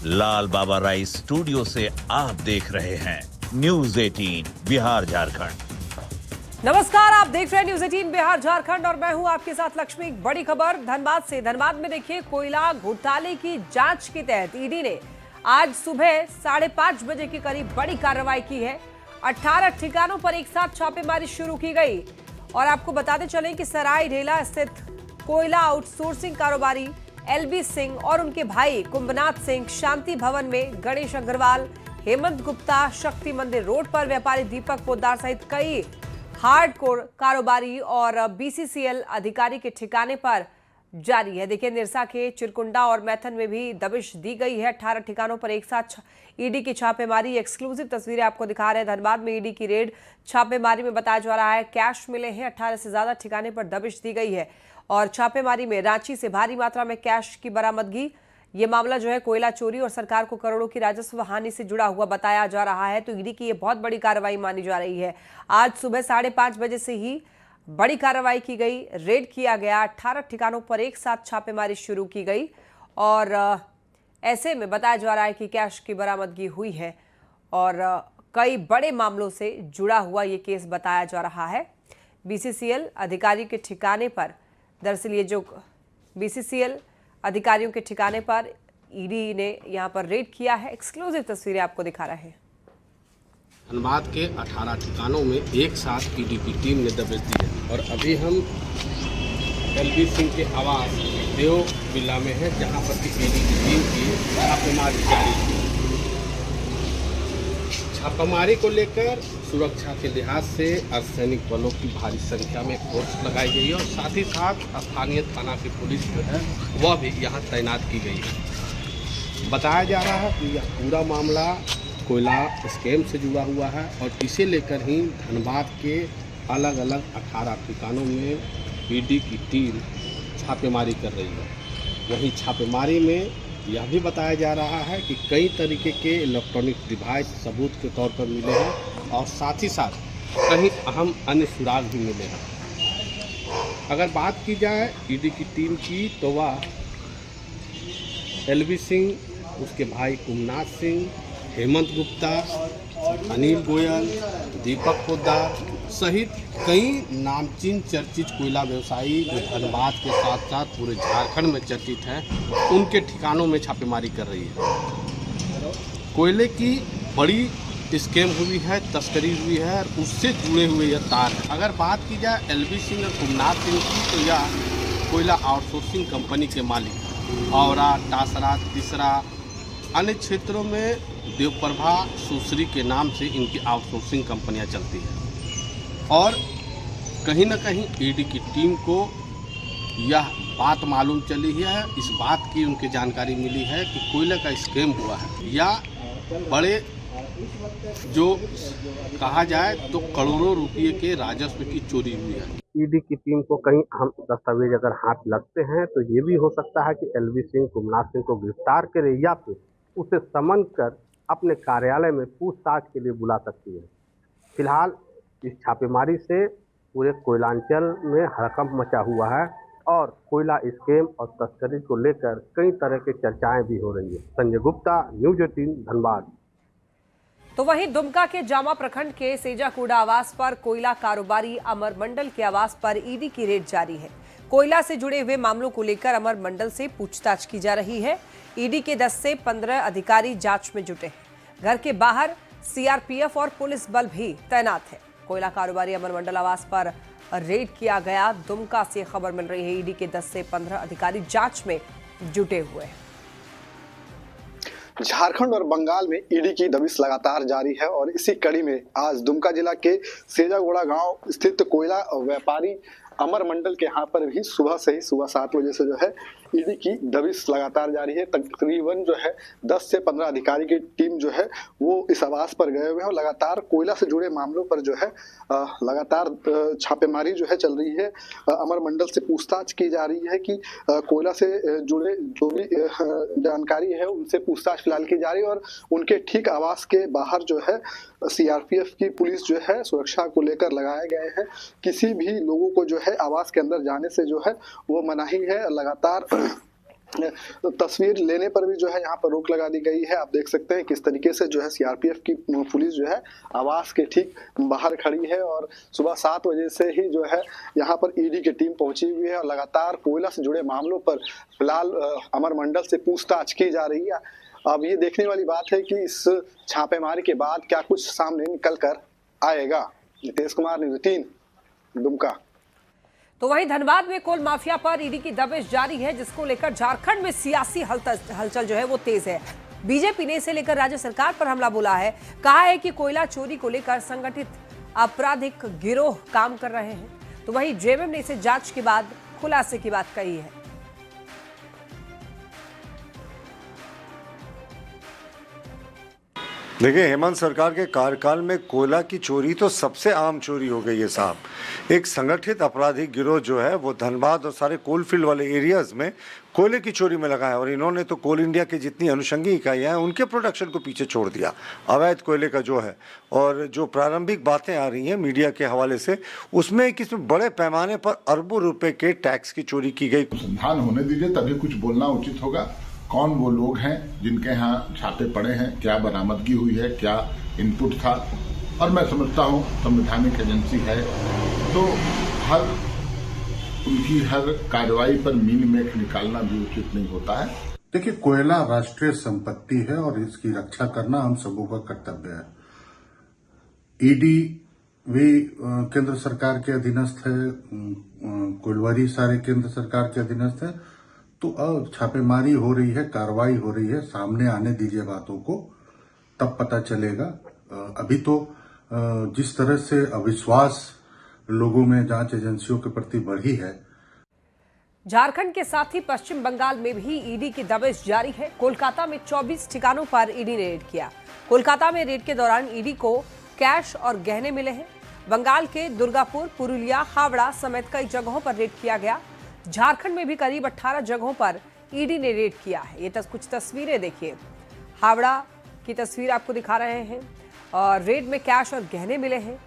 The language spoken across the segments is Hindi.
लाल बाबा राइस स्टूडियो से आप देख रहे हैं न्यूज 18 बिहार झारखंड। नमस्कार, आप देख रहे हैं न्यूज 18 बिहार झारखंड और मैं हूं आपके साथ लक्ष्मी। एक बड़ी खबर धनबाद से। धनबाद में देखिए, कोयला घोटाले की जांच के तहत ईडी ने आज सुबह 5:30 बजे के करीब बड़ी कार्रवाई की है। 18 ठिकानों पर एक साथ छापेमारी शुरू की गई और आपको बताते चलें कि सरायढेला स्थित कोयला आउटसोर्सिंग कारोबारी एलबी सिंह और उनके भाई कुंभनाथ सिंह, शांति भवन में गणेश अग्रवाल, हेमंत गुप्ता, शक्ति मंदिर रोड पर व्यापारी दीपक पोद्दार सहित कई हार्डकोर कारोबारी और बीसीसीएल अधिकारी के ठिकाने पर जारी है। देखिए, निरसा के चिरकुंडा और मैथन में भी दबिश दी गई है। 18 ठिकानों पर एक साथ ईडी की छापेमारी। एक्सक्लूसिव तस्वीरें आपको दिखा रहे हैं। धनबाद में ईडी की रेड छापेमारी में बताया जा रहा है कैश मिले हैं। 18 से ज्यादा ठिकाने पर दबिश दी गई है और छापेमारी में रांची से भारी मात्रा में कैश की बरामदगी। ये मामला जो है कोयला चोरी और सरकार को करोड़ों की राजस्व हानि से जुड़ा हुआ बताया जा रहा है। तो ईडी की ये बहुत बड़ी कार्रवाई मानी जा रही है। आज सुबह 5:30 बजे से ही बड़ी कार्रवाई की गई, रेड किया गया। 18 ठिकानों पर एक साथ छापेमारी शुरू की गई और ऐसे में बताया जा रहा है कि कैश की बरामदगी हुई है और कई बड़े मामलों से जुड़ा हुआ ये केस बताया जा रहा है। बीसीसीएल अधिकारी के ठिकाने पर, दरअसल ये जो बीसीसीएल अधिकारियों के ठिकाने पर ईडी ने यहां पर रेड किया है। एक्सक्लूसिव तस्वीरें आपको दिखा रहे हैं। धनबाद के 18 ठिकानों में एक साथ ईडी की टीम ने दबिश दी है और अभी हम एलबी सिंह के आवास देव विला में हैं, जहां पर ईडी की टीम की छापेमारी जारी है। छापेमारी को लेकर सुरक्षा के लिहाज से अर्धसैनिक बलों की भारी संख्या में फोर्स लगाई गई है और साथ ही साथ स्थानीय थाना की पुलिस जो है वह भी यहाँ तैनात की गई है। बताया जा रहा है कि यह पूरा मामला कोयला स्कैम से जुड़ा हुआ है और इसे लेकर ही धनबाद के अलग अलग 18 ठिकानों में ईडी की टीम छापेमारी कर रही है। वहीं छापेमारी में यह भी बताया जा रहा है कि कई तरीके के इलेक्ट्रॉनिक डिवाइस सबूत के तौर पर मिले हैं और साथ ही साथ कहीं अहम अन्य सुराग भी मिले हैं। अगर बात की जाए ईडी की टीम की तो वह एलबी सिंह, उसके भाई कुंभनाथ सिंह, हेमंत गुप्ता, अनिल गोयल, दीपक पोद्दार सहित कई नामचीन चर्चित कोयला व्यवसायी जो धनबाद के साथ साथ पूरे झारखंड में चर्चित हैं, उनके ठिकानों में छापेमारी कर रही है। कोयले की बड़ी स्कैम हुई है, तस्करी हुई है और उससे जुड़े हुए यह तार है। अगर बात की जाए एलबी सिंह और कुंभनाथ सिंह की तो यह कोयला आउटसोर्सिंग कंपनी के मालिक औरा, टासरा, तीसरा अन्य क्षेत्रों में देवप्रभा, सुश्री के नाम से इनकी आउटसोर्सिंग कंपनियां चलती हैं और कहीं न कहीं ईडी की टीम को यह बात मालूम चली है, इस बात की उनकी जानकारी मिली है कि कोयले का स्कैम हुआ है या बड़े जो कहा जाए तो करोड़ों रुपये के राजस्व की चोरी हुई है। ईडी की टीम को कहीं अहम दस्तावेज अगर हाथ लगते हैं तो ये भी हो सकता है कि एलबी सिंह, कुंभनाथ सिंह को गिरफ्तार करे या फिर उसे समन कर अपने कार्यालय में पूछताछ के लिए बुला सकती है। फिलहाल इस छापेमारी से पूरे कोयलांचल में हड़कंप मचा हुआ है और कोयला स्कैम और तस्करी को लेकर कई तरह की चर्चाएं भी हो रही है। संजय गुप्ता, न्यूज 18 धनबाद। तो वहीं दुमका के जामा प्रखंड के सेजाकुड़ा आवास पर कोयला कारोबारी अमर मंडल के आवास पर ईडी की रेड जारी है। कोयला से जुड़े हुए मामलों को लेकर अमर मंडल से पूछताछ की जा रही है। ईडी के 10 से 15 अधिकारी जांच में जुटे हैं। घर के बाहर सीआरपीएफ और पुलिस बल भी तैनात है। कोयला कारोबारी अमर मंडल आवास पर रेड किया गया। दुमका से खबर मिल रही है ईडी के 10 से 15 अधिकारी जांच में जुटे हुए हैं। झारखंड और बंगाल में ईडी की दबिश लगातार जारी है और इसी कड़ी में आज दुमका जिला के सेजागोड़ा गांव स्थित कोयला व्यापारी अमर मंडल के यहाँ पर भी सुबह से ही सुबह 7 बजे से जो है ईडी की दबिश लगातार जारी है। तकरीबन जो है 10 से 15 अधिकारी की टीम जो है वो इस आवास पर गए हुए हैं और लगातार कोयला से जुड़े मामलों पर जो है लगातार छापेमारी जो है चल रही है। अमर मंडल से पूछताछ की जा रही है कि कोयला से जुड़े जो भी जानकारी है उनसे पूछताछ फिलहाल की जा रही है और उनके ठीक आवास के बाहर जो है सीआरपीएफ की पुलिस जो है सुरक्षा को लेकर लगाए गए हैं। किसी भी लोगों को जो है आवास के अंदर जाने से जो है वो मनाही है। लगातार तस्वीर लेने पर भी जो है यहाँ पर रोक लगा दी गई है। आप देख सकते हैं किस तरीके से जो है सीआरपीएफ की पुलिस जो है आवास के ठीक बाहर खड़ी है और सुबह 7 बजे से ही जो है यहाँ पर ईडी की टीम पहुंची हुई है और लगातार कोयला से जुड़े मामलों पर फिलहाल अमर मंडल से पूछताछ की जा रही है। अब ये देखने वाली बात है कि इस छापेमारी के बाद क्या कुछ सामने निकल कर आएगा। नितेश कुमार, न्यूज़ 18 दुमका। तो वहीं धनबाद में कोल माफिया पर ईडी की दबिश जारी है, जिसको लेकर झारखंड में सियासी हलचल जो है वो तेज है। बीजेपी ने इसे लेकर राज्य सरकार पर हमला बोला है। कहा है कि कोयला चोरी को लेकर संगठित आपराधिक गिरोह काम कर रहे हैं। तो वहीं जेएमएम ने इसे जांच के बाद खुलासे की बात कही है। देखिए, हेमंत सरकार के कार्यकाल में कोयला की चोरी तो सबसे आम चोरी हो गई है साहब। एक संगठित आपराधिक गिरोह जो है वो धनबाद और सारे कोल फील्ड वाले एरियाज में कोयले की चोरी में लगा है और इन्होंने तो कोल इंडिया की जितनी अनुषंगी इकाइयाँ हैं उनके प्रोडक्शन को पीछे छोड़ दिया। अवैध कोयले का जो है और जो प्रारंभिक बातें आ रही हैं मीडिया के हवाले से, उसमें कि इसमें बड़े पैमाने पर अरबों रुपए के टैक्स की चोरी की गई। अनुसंधान होने दीजिए, तभी कुछ बोलना उचित होगा। कौन वो लोग हैं जिनके यहाँ छापे पड़े हैं, क्या बरामदगी हुई है, क्या इनपुट था। और मैं समझता हूँ संवैधानिक एजेंसी है तो उनकी हर कार्रवाई पर मीन मेख निकालना भी उचित नहीं होता है। देखिए, कोयला राष्ट्रीय संपत्ति है और इसकी रक्षा करना हम सबों का कर्तव्य है। ईडी भी केंद्र सरकार के अधीनस्थ है, कोलवारी सारे केंद्र सरकार के अधीनस्थ है। तो अब छापेमारी हो रही है, कार्रवाई हो रही है, सामने आने दीजिए बातों को, तब पता चलेगा। अभी तो जिस तरह से अविश्वास लोगों में जांच एजेंसियों के प्रति बढ़ी है। झारखंड के साथ ही पश्चिम बंगाल में भी ईडी की दबिश जारी है। कोलकाता में 24 ठिकानों पर ईडी ने रेड किया। कोलकाता में रेड के दौरान ईडी को कैश और गहने मिले हैं। बंगाल के दुर्गापुर, पुरुलिया, हावड़ा समेत कई जगहों पर रेड किया गया। झारखंड में भी करीब 18 जगहों पर ईडी ने रेड किया है। ये कुछ तस्वीरें देखिए, हावड़ा की तस्वीर आपको दिखा रहे हैं और रेड में कैश और गहने मिले हैं।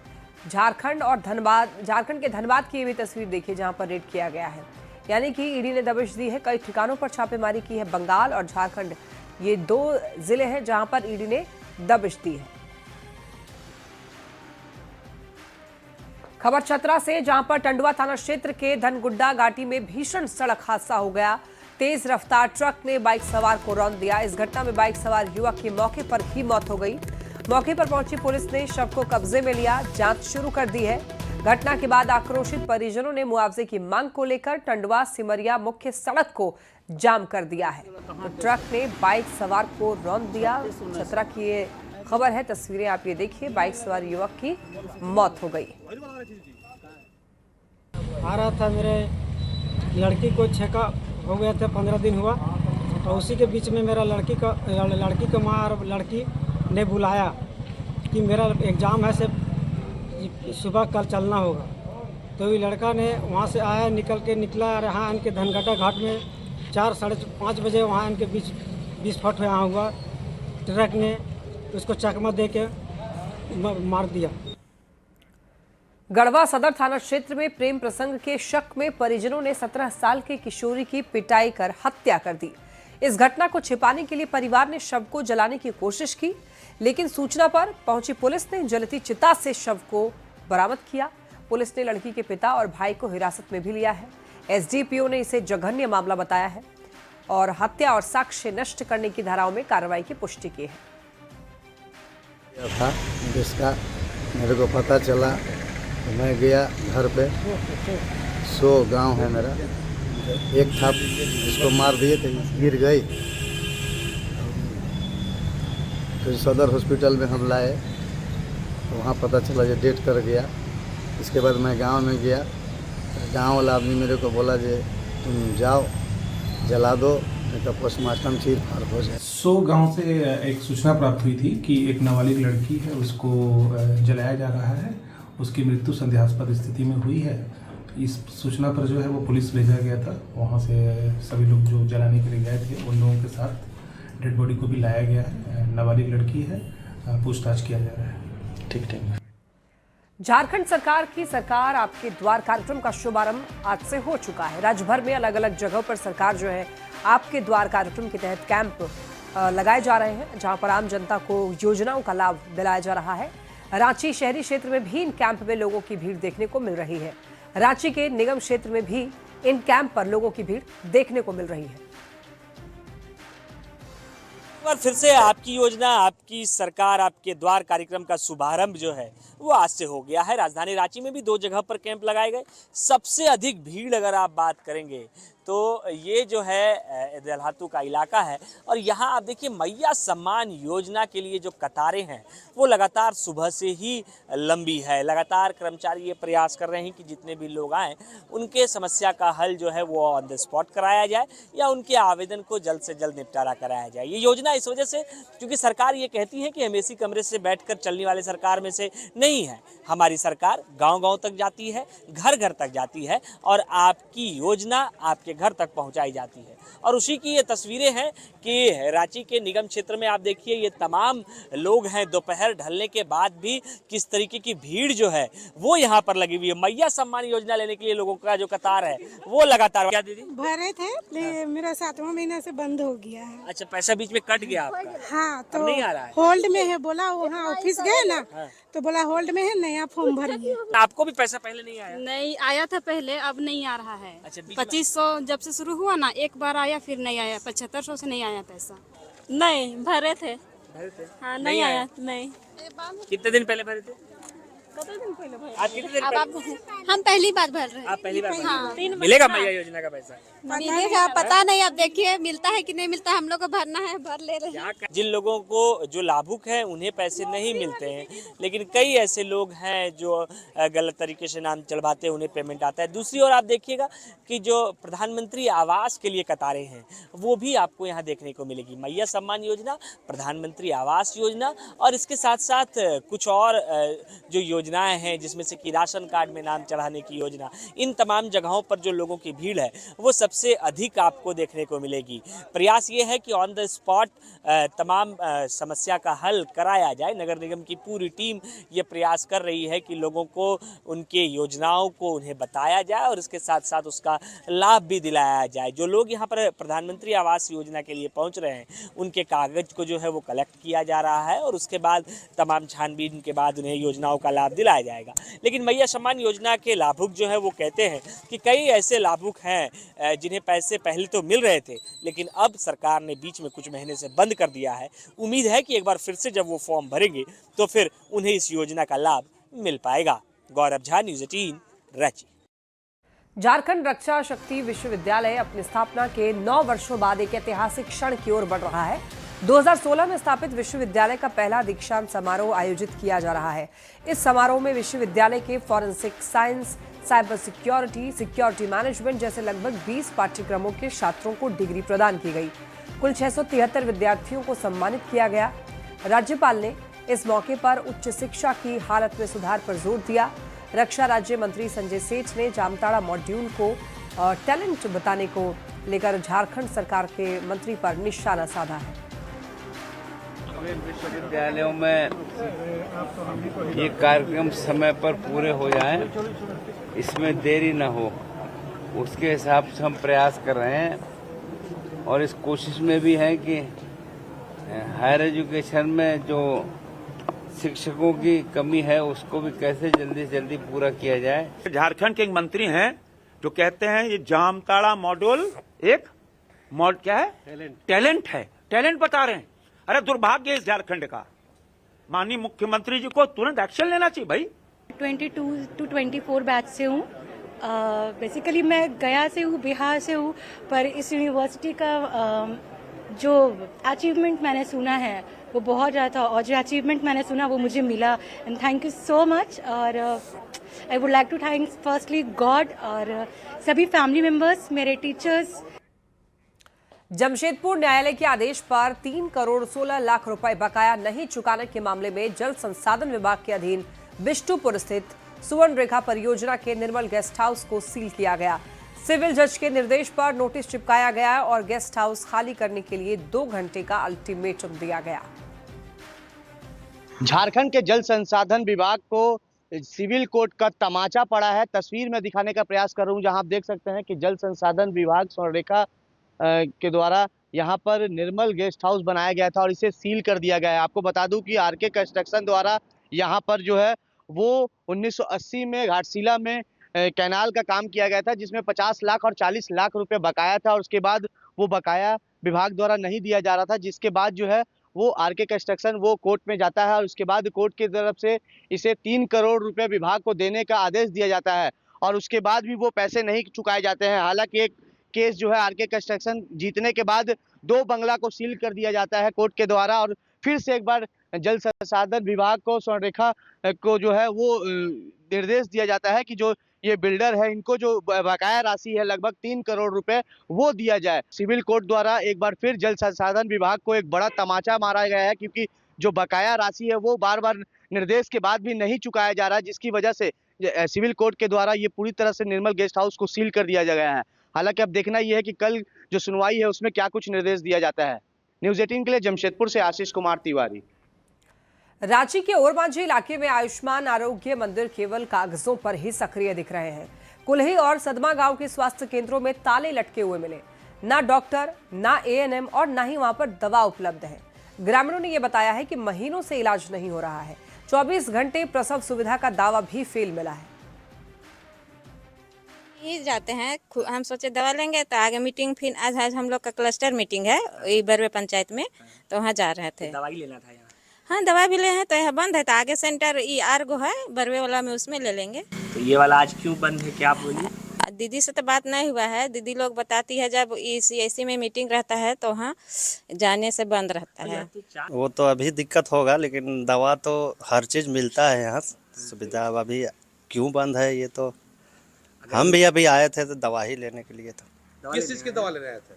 झारखंड के धनबाद की ये भी तस्वीर देखिए जहां पर रेड किया गया है। यानी कि ईडी ने दबिश दी है, कई ठिकानों पर छापेमारी की है। बंगाल और झारखंड ये 2 जिले हैं जहां पर ईडी ने दबिश दी है। खबर चतरा से, जहां पर टंडवा थाना क्षेत्र के धनगुड्डा घाटी में भीषण सड़क हादसा हो गया। तेज रफ्तार ट्रक ने बाइक सवार को रौंद दिया। इस घटना में बाइक सवार युवक की मौके पर ही मौत हो गई। मौके पर पहुंची पुलिस ने शव को कब्जे में लिया, जांच शुरू कर दी है। घटना के बाद आक्रोशित परिजनों ने मुआवजे की मांग को लेकर टंडवा सिमरिया मुख्य सड़क को जाम कर दिया है। तो ट्रक ने बाइक सवार को रौंद दिया। चतरा की ये खबर है, तस्वीरें आप ये देखिए, बाइक सवार युवक की मौत हो गई। आ रहा था, मेरे लड़की को छेका हो गया था, 15 दिन हुआ, और उसी के बीच में मेरा लड़की का माँ और लड़की ने बुलाया कि मेरा एग्ज़ाम है, से सुबह कल चलना होगा। तो ये लड़का ने वहाँ से आया, निकला रहा इनके धनगड्डा घाट में 4 साढ़े 5 बजे वहाँ इनके बीच विस्फोट यहाँ हुआ। ट्रक ने उसको चकमा दे के मार दिया। गढ़वा सदर थाना क्षेत्र में प्रेम प्रसंग के शक में परिजनों ने 17 साल की किशोरी की पिटाई कर हत्या कर दी। इस घटना को छिपाने के लिए परिवार ने शव को जलाने की कोशिश की, लेकिन सूचना पर पहुंची पुलिस ने जलती चिता से शव को बरामद किया। पुलिस ने लड़की के पिता और भाई को हिरासत में भी लिया है। एसडीपीओ ने इसे जघन्य मामला बताया है और हत्या और साक्ष्य नष्ट करने की धाराओं में कार्रवाई की पुष्टि की है। था जिसका मेरे को पता चला, मैं गया घर पे। 100 गांव है मेरा, एक था इसको मार दिए थे, गिर गई। फिर सदर हॉस्पिटल में हम लाए तो वहाँ पता चला ये डेथ कर गया। इसके बाद मैं गांव में गया, गांव वाला आदमी मेरे को बोला जे तुम जाओ जला दो, नहीं तो पोस्टमार्टम चीर फाड़ हो जाए। 100 गांव से एक सूचना प्राप्त हुई थी कि एक नाबालिग लड़की है, उसको जलाया जा रहा है। उसकी मृत्यु संदेहास्पद स्थिति में हुई है। इस सूचना पर जो है वो पुलिस भेजा गया था। वहाँ से सभी लोग जो जलाने के लिए गए थे उन लोगों के साथ डेड बॉडी को भी लाया गया है। नाबालिग लड़की है, पूछताछ किया जा रहा है। ठीक। झारखंड सरकार की सरकार आपके द्वार कार्यक्रम का शुभारंभ आज से हो चुका है। राज्य भर में अलग अलग जगहों पर सरकार जो है आपके द्वार कार्यक्रम के तहत कैंप लगाए जा रहे हैं, जहां पर आम जनता को योजनाओं का लाभ दिलाया जा रहा है। रांची शहरी क्षेत्र में भी इन कैंप में लोगों की भीड़ देखने को मिल रही है। रांची के निगम क्षेत्र में भी इन कैंप पर लोगों की भीड़ देखने को मिल रही है। और फिर से आपकी योजना, आपकी सरकार, आपके द्वार कार्यक्रम का शुभारंभ जो है वो आज से हो गया है। राजधानी रांची में भी 2 जगह पर कैंप लगाए गए। सबसे अधिक भीड़ अगर आप बात करेंगे तो ये जो है दलहातू का इलाका है, और यहाँ आप देखिए मैया सम्मान योजना के लिए जो कतारें हैं वो लगातार सुबह से ही लंबी है। लगातार कर्मचारी ये प्रयास कर रहे हैं कि जितने भी लोग आएँ उनके समस्या का हल जो है वो ऑन द स्पॉट कराया जाए या उनके आवेदन को जल्द से जल्द निपटारा कराया जाए। ये योजना इस वजह से, क्योंकि सरकार ये कहती है कि हम एसी कमरे से बैठकर चलने वाले सरकार में से नहीं है। हमारी सरकार गांव-गांव तक जाती है, घर-घर तक जाती है और आपकी योजना आपके घर तक पहुंचाई जाती है। और उसी की ये तस्वीरें हैं कि रांची के निगम क्षेत्र में आप देखिए ये तमाम लोग हैं। दोपहर ढलने के बाद भी किस तरीके की भीड़ जो है वो यहाँ पर लगी हुई है। मैया सम्मान योजना लेने के लिए लोगों का जो कतार है वो लगातार। क्या दीदी? भरे थे, मेरा 7वां महीना से बंद हो गया है। अच्छा, पैसा बीच में कट गया आपका? हाँ, तो नहीं आ रहा है? होल्ड में है। बोला वहाँ ऑफिस गए ना, तो बोला होल्ड में है, नया फॉर्म भरिए। आपको भी पैसा पहले नहीं आया? नहीं आया था पहले, अब नहीं आ रहा है। अच्छा, 2500 जब से शुरू हुआ ना, एक बार आया फिर नहीं आया। 7500 से नहीं आया पैसा। नहीं भरे थे। हाँ, नहीं आया। नहीं। कितने दिन पहले भरे थे? आप कितने दिन पहले? हम पहली बार भर रहे हैं। आप पहली बार? हाँ। मिलेगा मैया योजना का पैसा? मिलेगा, पता नहीं, अब देखिए मिलता है कि नहीं मिलता। हम लोग को भरना है, भर ले रहे हैं। जिन लोगों को जो लाभुक हैं उन्हें पैसे नहीं मिलते हैं, लेकिन कई ऐसे लोग हैं जो गलत तरीके से नाम चढ़वाते हैं, उन्हें पेमेंट आता है। दूसरी ओर आप देखिएगा कि जो प्रधानमंत्री आवास के लिए कतारें हैं वो भी आपको यहाँ देखने को मिलेगी। मैया सम्मान योजना, प्रधानमंत्री आवास योजना और इसके साथ साथ कुछ और जो योजनाएं हैं जिसमें से कि राशन कार्ड में नाम चढ़ाने की योजना, इन तमाम जगहों पर जो लोगों की भीड़ है वो सबसे अधिक आपको देखने को मिलेगी। प्रयास ये है कि ऑन द स्पॉट तमाम समस्या का हल कराया जाए। नगर निगम की पूरी टीम ये प्रयास कर रही है कि लोगों को उनके योजनाओं को उन्हें बताया जाए और इसके साथ साथ उसका लाभ भी दिलाया जाए। जो लोग यहाँ पर प्रधानमंत्री आवास योजना के लिए पहुँच रहे हैं उनके कागज को जो है वो कलेक्ट किया जा रहा है और उसके बाद तमाम छानबीन के बाद उन्हें योजनाओं का लाभ दिलाया जाएगा। लेकिन मैया सम्मान योजना के लाभुक जो है वो कहते हैं कि कई ऐसे लाभुक हैं जिन्हें पैसे पहले तो मिल रहे थे, लेकिन अब सरकार ने बीच में कुछ महीने से बंद कर दिया है। उम्मीद है कि एक बार फिर से जब वो फॉर्म भरेंगे तो फिर उन्हें इस योजना का लाभ मिल पाएगा। गौरव झा, न्यूज़ 18, रांची। झारखंड रक्षा शक्ति विश्वविद्यालय अपनी स्थापना के 9 वर्षों बाद एक ऐतिहासिक क्षण की ओर बढ़ रहा है। 2016 में स्थापित विश्वविद्यालय का पहला दीक्षांत समारोह आयोजित किया जा रहा है। इस समारोह में विश्वविद्यालय के forensic science, cyber security, security management जैसे लगभग 20 पाठ्यक्रमों के छात्रों को डिग्री प्रदान की गई। कुल 673 विद्यार्थियों को सम्मानित किया गया। राज्यपाल ने इस मौके पर उच्च शिक्षा की हालत में सुधार पर जोर दिया। रक्षा राज्य मंत्री संजय सेठ ने जामताड़ा मॉड्यूल को टैलेंट बताने को लेकर झारखंड सरकार के मंत्री पर निशाना साधा है। विश्वविद्यालयों में ये कार्यक्रम समय पर पूरे हो जाएं, इसमें देरी न हो, उसके हिसाब से हम प्रयास कर रहे हैं और इस कोशिश में भी है कि हायर एजुकेशन में जो शिक्षकों की कमी है उसको भी कैसे जल्दी से जल्दी पूरा किया जाए। झारखंड के एक मंत्री हैं जो कहते हैं ये जामताड़ा मॉड्यूल एक क्या है? टैलेंट है, टैलेंट बता रहे हैं। अरे दुर्भाग्य है इस झारखंड का। माननीय मुख्यमंत्री जी को तुरंत एक्शन लेना चाहिए भाई। 22 to 24 बैच से हूँ। बेसिकली मैं गया से हूँ, बिहार से हूँ, पर इस यूनिवर्सिटी का जो अचीवमेंट मैंने सुना है वो बहुत ज़्यादा था और जो अचीवमेंट मैंने सुना वो मुझे मिला। And thank you so much. और I would like to thank firstly God और सभी फैमिली मेम्बर्स, मेरे टीचर्स। जमशेदपुर न्यायालय के आदेश पर 3 करोड़ 16 लाख रुपए बकाया नहीं चुकाने के मामले में जल संसाधन विभाग के अधीन बिष्टुपुर स्थित सुवर्ण रेखा परियोजना के निर्मल गेस्ट हाउस को सील किया गया। सिविल जज के निर्देश पर नोटिस चिपकाया गया और गेस्ट हाउस खाली करने के लिए 2 घंटे का अल्टीमेटम दिया गया। झारखंड के जल संसाधन विभाग को सिविल कोर्ट का तमाचा पड़ा है। तस्वीर में दिखाने का प्रयास कर रहा हूं, जहां आप देख सकते हैं कि जल संसाधन विभाग स्वर्णरेखा के द्वारा यहाँ पर निर्मल गेस्ट हाउस बनाया गया था और इसे सील कर दिया गया है। आपको बता दूं कि आरके कंस्ट्रक्शन द्वारा यहाँ पर जो है वो 1980 में घाटशिला में कैनाल का काम किया गया था, जिसमें 50 लाख और 40 लाख रुपए बकाया था और उसके बाद वो बकाया विभाग द्वारा नहीं दिया जा रहा था, जिसके बाद जो है वो आरके कंस्ट्रक्शन वो कोर्ट में जाता है और उसके बाद कोर्ट की तरफ से इसे 3 करोड़ रुपए विभाग को देने का आदेश दिया जाता है और उसके बाद भी वो पैसे नहीं चुकाए जाते हैं। हालांकि एक केस जो है आरके कंस्ट्रक्शन जीतने के बाद 2 बंगला को सील कर दिया जाता है कोर्ट के द्वारा और फिर से एक बार जल संसाधन विभाग को स्वर्णरेखा को जो है वो निर्देश दिया जाता है कि जो ये बिल्डर है इनको जो बकाया राशि है लगभग 3 करोड़ रुपए वो दिया जाए। सिविल कोर्ट द्वारा एक बार फिर जल संसाधन विभाग को एक बड़ा तमाचा मारा गया है, क्योंकि जो बकाया राशि है वो बार बार निर्देश के बाद भी नहीं चुकाया जा रहा है, जिसकी वजह से सिविल कोर्ट के द्वारा ये पूरी तरह से निर्मल गेस्ट हाउस को सील कर दिया गया है। हालांकि अब देखना यह है कि कल जो सुनवाई है उसमें क्या कुछ निर्देश दिया जाता है। न्यूज़ 18 के लिए जमशेदपुर से आशीष कुमार तिवारी। रांची के ओरमांझी इलाके में आयुष्मान आरोग्य मंदिर केवल कागजों पर ही सक्रिय दिख रहे हैं। कुल्ही और सदमा गांव के स्वास्थ्य केंद्रों में ताले लटके हुए मिले, ना डॉक्टर, ना एएनएम और ना ही वहां पर दवा उपलब्ध है। ग्रामीणों ने यह बताया है कि महीनों से इलाज नहीं हो रहा है। 24 घंटे प्रसव सुविधा का दावा भी फेल मिला है। जाते हैं, हम सोचे दवा लेंगे तो आगे मीटिंग, फिर आज हम लोग का क्लस्टर मीटिंग है बरवे पंचायत में, तो वहाँ जा रहे थे। दवाई लेना था यहाँ? हाँ, दवा भी ले हैं तो यह बंद है, तो आगे सेंटर आर्गो है बरवे वाला में, उसमें ले लेंगे। तो ये वाला आज क्यों बंद है, क्या बोलिए? दीदी से तो बात नहीं हुआ है, दीदी लोग बताती है जब इसी में मीटिंग रहता है तो वहाँ जाने से बंद रहता है। वो तो अभी दिक्कत होगा, लेकिन दवा तो हर चीज़ मिलता है यहाँ, सुविधा अभी क्यों बंद है ये तो हम भी अभी आए थे तो दवा ही लेने के लिए। तो किस चीज़ की दवा ले रहे थे?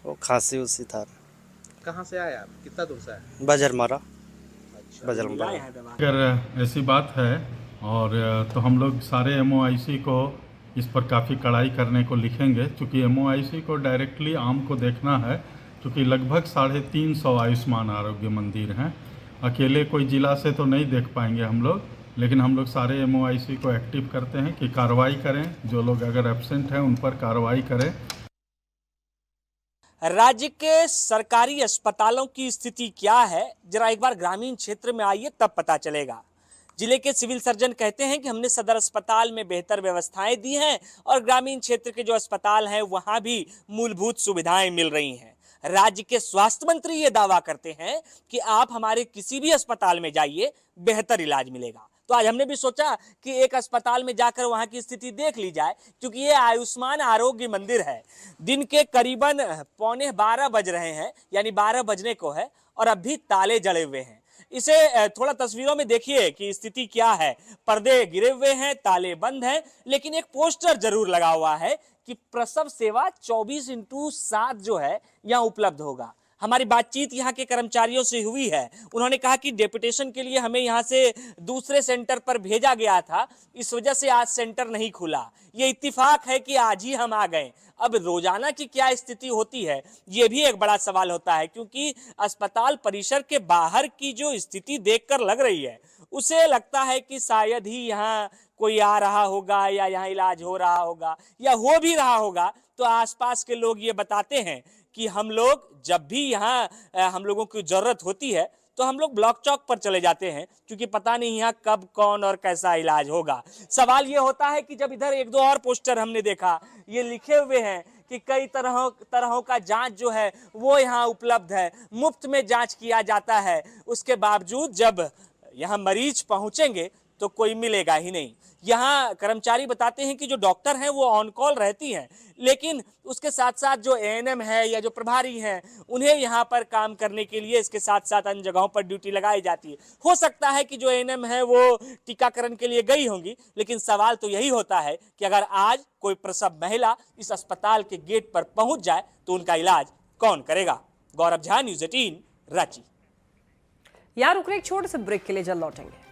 वो खांसी उसी था। कहाँ से आए आप, कितना दूर से आए? बजरमारा। बजरमारा। अगर ऐसी बात है और तो हम लोग सारे MOIC को इस पर काफ़ी कड़ाई करने को लिखेंगे, क्योंकि MOIC को डायरेक्टली आम को देखना है, क्योंकि लगभग 350 आयुष्मान आरोग्य मंदिर हैं। अकेले कोई ज़िला से तो नहीं देख पाएंगे हम लोग, लेकिन हम लोग सारे MOIC को एक्टिव करते हैं कि कार्रवाई करें, जो लोग अगर एब्सेंट हैं उन पर कार्रवाई करें। राज्य के सरकारी अस्पतालों की स्थिति क्या है, जरा एक बार ग्रामीण क्षेत्र में आइए तब पता चलेगा। जिले के सिविल सर्जन कहते हैं कि हमने सदर अस्पताल में बेहतर व्यवस्थाएं दी हैं और ग्रामीण क्षेत्र के जो अस्पताल हैं वहां भी मूलभूत सुविधाएं मिल रही हैं। राज्य के स्वास्थ्य मंत्री ये दावा करते हैं कि आप हमारे किसी भी अस्पताल में जाइए, बेहतर इलाज मिलेगा। तो आज हमने भी सोचा कि एक अस्पताल में जाकर वहां की स्थिति देख ली जाए, क्योंकि ये आयुष्मान आरोग्य मंदिर है। दिन के करीबन 11:15 बज रहे हैं, यानी 12 बजने को है और अब भी ताले जड़े हुए हैं। इसे थोड़ा तस्वीरों में देखिए कि स्थिति क्या है। पर्दे गिरे हुए हैं, ताले बंद हैं, लेकिन एक पोस्टर जरूर लगा हुआ है कि प्रसव सेवा 24/7 जो है यहाँ उपलब्ध होगा। हमारी बातचीत यहाँ के कर्मचारियों से हुई है। उन्होंने कहा कि डेपुटेशन के लिए हमें यहाँ से दूसरे सेंटर पर भेजा गया था, इस वजह से आज सेंटर नहीं खुला। ये इत्तिफाक है कि आज ही हम आ गए। अब रोजाना की क्या स्थिति होती है ये भी एक बड़ा सवाल होता है, क्योंकि अस्पताल परिसर के बाहर की जो स्थिति देखकर लग रही है उसे लगता है कि शायद ही यहाँ कोई आ रहा होगा या यहाँ इलाज हो रहा होगा, या हो भी रहा होगा तो आसपास के लोग ये बताते हैं कि हम लोग जब भी यहाँ हम लोगों की जरूरत होती है तो हम लोग ब्लॉक चौक पर चले जाते हैं, क्योंकि पता नहीं यहाँ कब कौन और कैसा इलाज होगा। सवाल ये होता है कि जब इधर 1-2 और पोस्टर हमने देखा, ये लिखे हुए हैं कि कई तरहों का जांच जो है वो यहाँ उपलब्ध है, मुफ्त में जांच किया जाता है। उसके बावजूद जब यहाँ मरीज पहुंचेंगे तो कोई मिलेगा ही नहीं। यहाँ कर्मचारी बताते हैं कि जो डॉक्टर हैं वो ऑन कॉल रहती हैं, लेकिन उसके साथ साथ जो एएनएम है या जो प्रभारी हैं उन्हें यहाँ पर काम करने के लिए इसके साथ साथ अन्य जगहों पर ड्यूटी लगाई जाती है। हो सकता है कि जो एएनएम है वो टीकाकरण के लिए गई होंगी, लेकिन सवाल तो यही होता है कि अगर आज कोई प्रसव महिला इस अस्पताल के गेट पर पहुंच जाए तो उनका इलाज कौन करेगा। गौरव झा, न्यूज़ 18, रांची। यहाँ रुक रहे एक छोटे से ब्रेक के लिए, जल्द लौटेंगे।